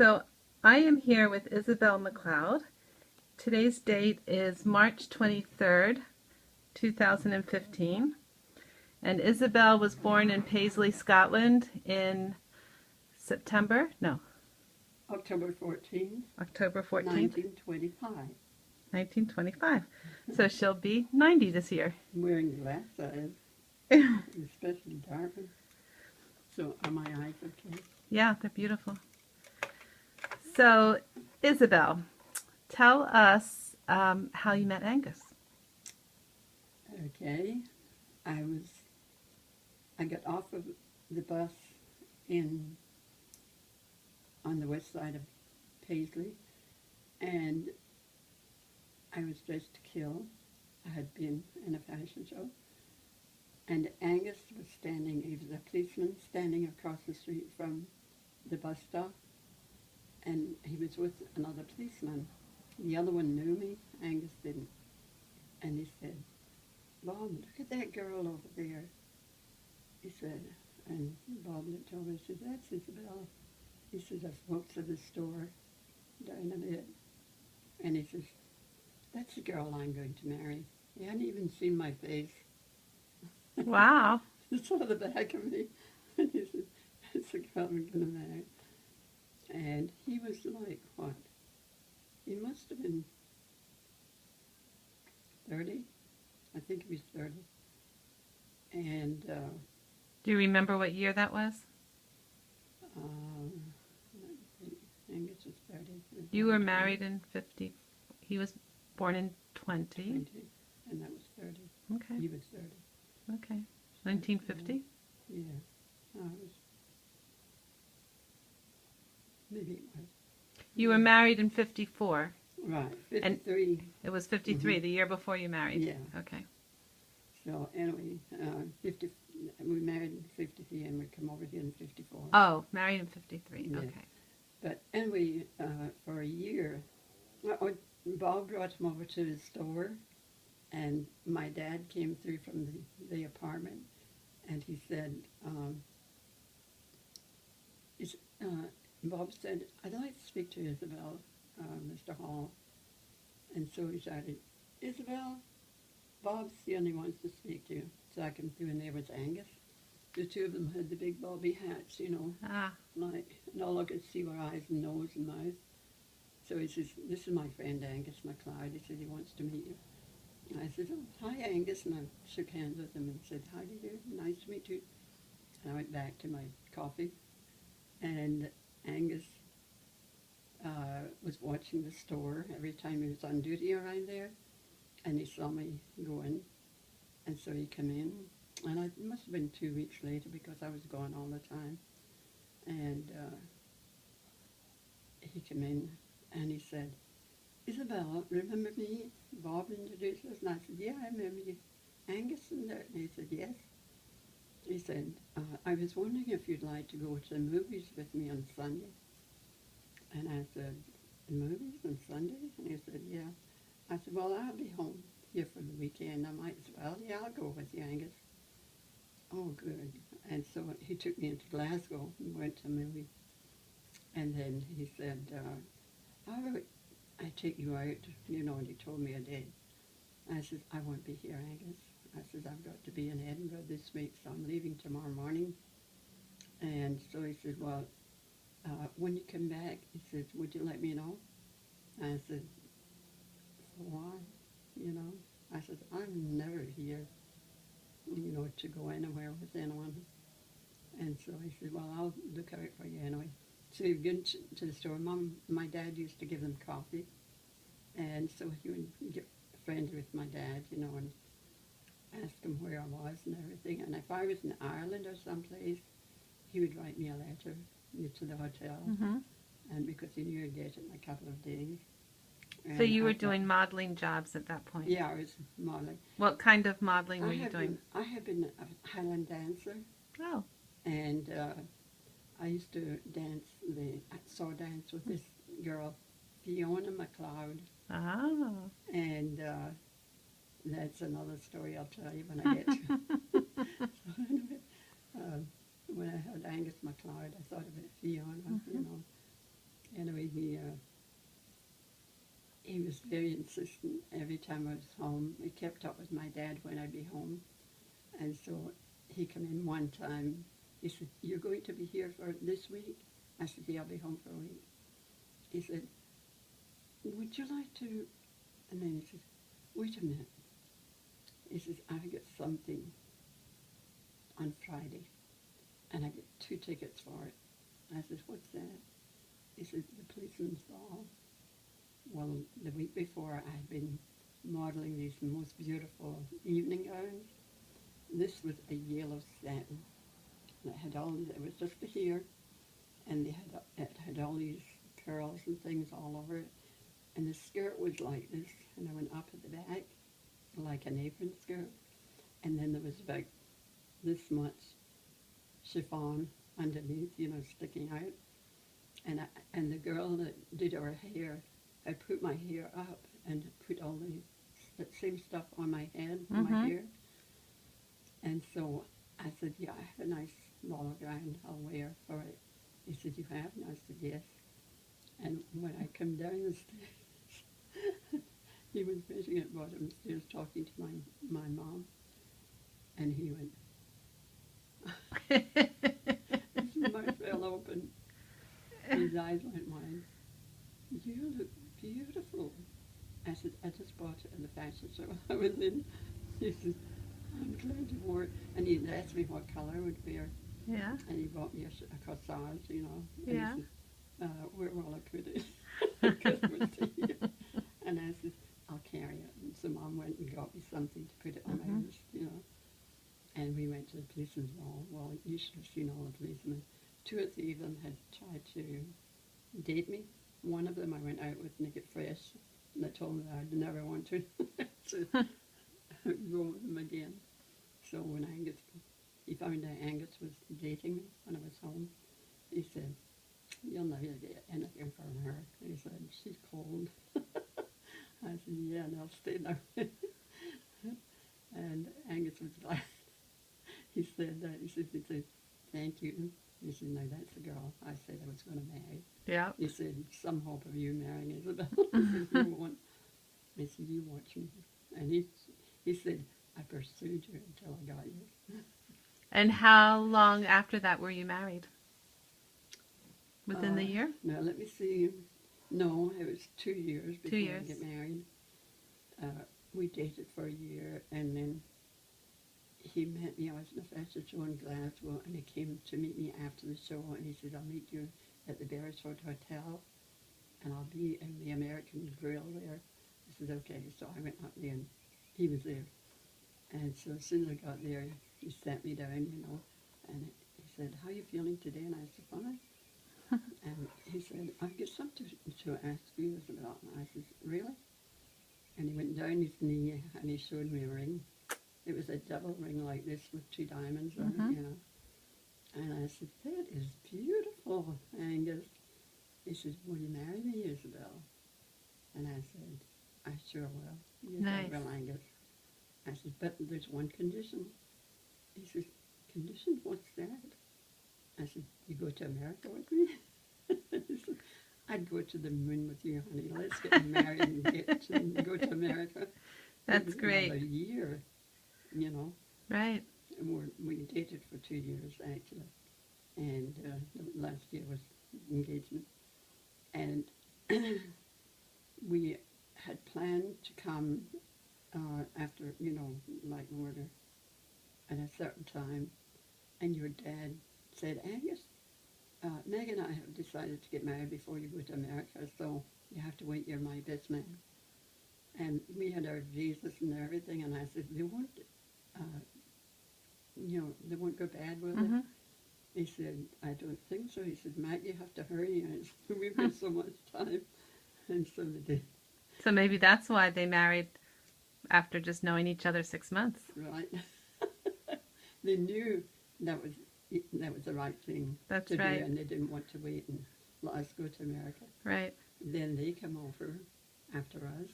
So I am here with Isabel McLeod. Today's date is March 23rd, 2015. And Isabel was born in Paisley, Scotland in October 14th, October 14th, 1925. 1925. So she'll be 90 this year. I'm wearing glasses, especially dark. So are my eyes okay? Yeah, they're beautiful. So, Isabel, tell us how you met Angus. Okay. I got off of the bus on the west side of Paisley, and I was dressed to kill. I had been in a fashion show, and Angus was standing. He was a policeman standing across the street from the bus stop, and he was with another policeman. The other one knew me, Angus didn't. And he said, "Bob, look at that girl over there." He said, and Bob looked over and said, "That's Isabel." He said, "I've walked to the store down a bit." And he says, "That's the girl I'm going to marry." He hadn't even seen my face. Wow. He saw the back of me. And he said, "That's the girl I'm going to marry." And he was like, what? He must have been 30. I think he was 30. And Do you remember what year that was? Angus was 30. You were married in 50. He was born in 20. 20, and that was 30. Okay. He was 30. Okay. 1950? Yeah. No, it was, maybe it was. You were married in 54. Right, 53. It was 53, the year before you married. Yeah. Okay. So anyway, 50. We married in 53 and we come over here in 54. Oh, married in 53. Yeah. Okay. But anyway, for a year, Bob brought him over to his store, and my dad came through from the apartment, and he said, Bob said, "I'd like to speak to Isabel, Mr. Hall." And so he shouted, "Isabel, Bob's the only one to speak to." So I came through, and there was Angus. The two of them had the big bobby hats, like, and all I could see were eyes and nose and mouth. So he says, "This is my friend Angus McLeod." He said he wants to meet you. And I said, "Oh, hi Angus," and I shook hands with him and said, "How do you do? Nice to meet you." And I went back to my coffee, and Angus was watching the store every time he was on duty around there, and he saw me go in, and so he came in, and it must have been 2 weeks later because I was gone all the time, and he came in, and he said, "Isabel, remember me? Bob introduced us." And I said, "Yeah, I remember you. Angus and there." And he said, "Yes." He said, "I was wondering if you'd like to go to the movies with me on Sunday." And I said, "Movies on Sunday?" And he said, "Yeah." I said, "Well, I'll be home here for the weekend. I might as well." "Yeah, I'll go with you, Angus." "Oh, good." And so he took me into Glasgow and went to a movie. And then he said, "How about I take you out?" And he told me a day. I said, "I won't be here, Angus." I said, "I've got to be in Edinburgh this week, so I'm leaving tomorrow morning." And so he said, "Well, when you come back," he said, "would you let me know?" I said, "For why? I said, "I'm never here, to go anywhere with anyone." And so he said, "Well, I'll look out for you anyway." So he went to the store. My dad used to give them coffee. And so he would get friends with my dad, and ask him where I was and everything. And if I was in Ireland or someplace, he would write me a letter to the hotel. Mm-hmm. And because he knew I'd get it in a couple of days. So you were doing modeling jobs at that point? Yeah, I was modeling. What kind of modeling were you doing? I had been a Highland dancer. Oh. And I used to dance, saw dance with this girl, Binder-Macleod. Oh. And that's another story I'll tell you when I get to it. So anyway, when I heard Angus MacLeod, I thought of it, Fiona, he was very insistent every time I was home. He kept up with my dad when I'd be home. And so he came in one time. He said, "You're going to be here for this week?" I said, "Yeah, I'll be home for a week." He said, "Would you like to..." And then he says, "Wait a minute." He says, "I've got something on Friday, and I get 2 tickets for it." I said, "What's that?" He said, "The policeman's ball." Well, the week before, I had been modeling these most beautiful evening gowns. This was a yellow satin. It was just here, and it had all these pearls and things all over it. And the skirt was like this, and I went up at the back, like an apron skirt. And then there was about this much chiffon underneath, sticking out. And the girl that did our hair had put my hair up and put all the same stuff on my head, my hair. And so I said, "Yeah, I have a nice ball gown I'll wear for it." He said, "You have?" And I said, "Yes." And when I come down the stairs, he was sitting at the bottom of the stairs talking to my mom. And he went, his mouth fell open, his eyes went wide. "You look beautiful." I said, "I just bought it at the fashion show I was in." He said, "I'm glad you wore it." And he asked me what colour I would wear. Yeah. And he bought me a corsage, And Yeah. he said, "Where will I put it?" Because it was to here. And I said, "I'll carry it." And so Mom went and got me something to put it on my wrist, And we went to the policeman's ball. Well, you should have seen all the policemen. 2 or 3 of them had tried to date me. One of them I went out with naked fresh, and I told him that I'd never want to go with him again. So when he found out Angus was dating me when I was home, he said, "You'll never get anything from her." He said, "She's cold." I said, "Yeah, and I'll stay there." And Angus was glad. He said, "Thank you." He said, "Now that's the girl I said I was going to marry." Yeah. He said, "Some hope of you marrying Isabel." He said, "You won't." He said, "You watch me." And he said, "I pursued you until I got you." And how long after that were you married? Within the year? Now, let me see. No, it was 2 years before 2 years. I get married. We dated for a year, and then he met me. I was in a fashion show in Glasgow, and he came to meet me after the show, and he said, "I'll meet you at the Beresford Hotel, and I'll be in the American Grill there." I said, "Okay." So I went up there, and he was there. And so as soon as I got there, he sat me down, and he said, "How are you feeling today?" And I said, "Fine." And he said, "I've got something to ask you, Isabel." And I said, "Really?" And he went down his knee, and he showed me a ring. It was a double ring like this with 2 diamonds on it, And I said, "That is beautiful, Angus." He said, "Will you marry me, Isabel?" And I said, "I sure will." "Yes, Nice. I will, Angus." I said, "But there's one condition." He said, "Condition? What's that?" I said, "You go to America with me?" He said, "I'd go to the moon with you, honey. Let's get married and go to America." That's great. Another year, Right. And we dated for 2 years, actually. And the last year was engagement. And we had planned to come after, like order at a certain time. And your dad said, "Angus, Meg and I have decided to get married before you go to America, so you have to wait. You're my best man." And we had our visas and everything, and I said, they won't go bad with it. He said, "I don't think so." He said, "Matt, you have to hurry." And we've got so much time. And so they did. So maybe that's why they married after just knowing each other 6 months. Right. They knew that was the right thing That's to right. do, and they didn't want to wait and let us go to America. Right. Then they come over after us.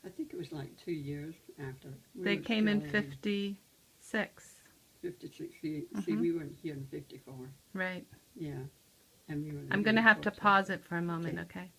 I think it was like 2 years after. They came in 56. 56. See, we weren't here in 54. Right. Yeah. And we were I'm going to living have to close. pause it for a moment, Okay. okay?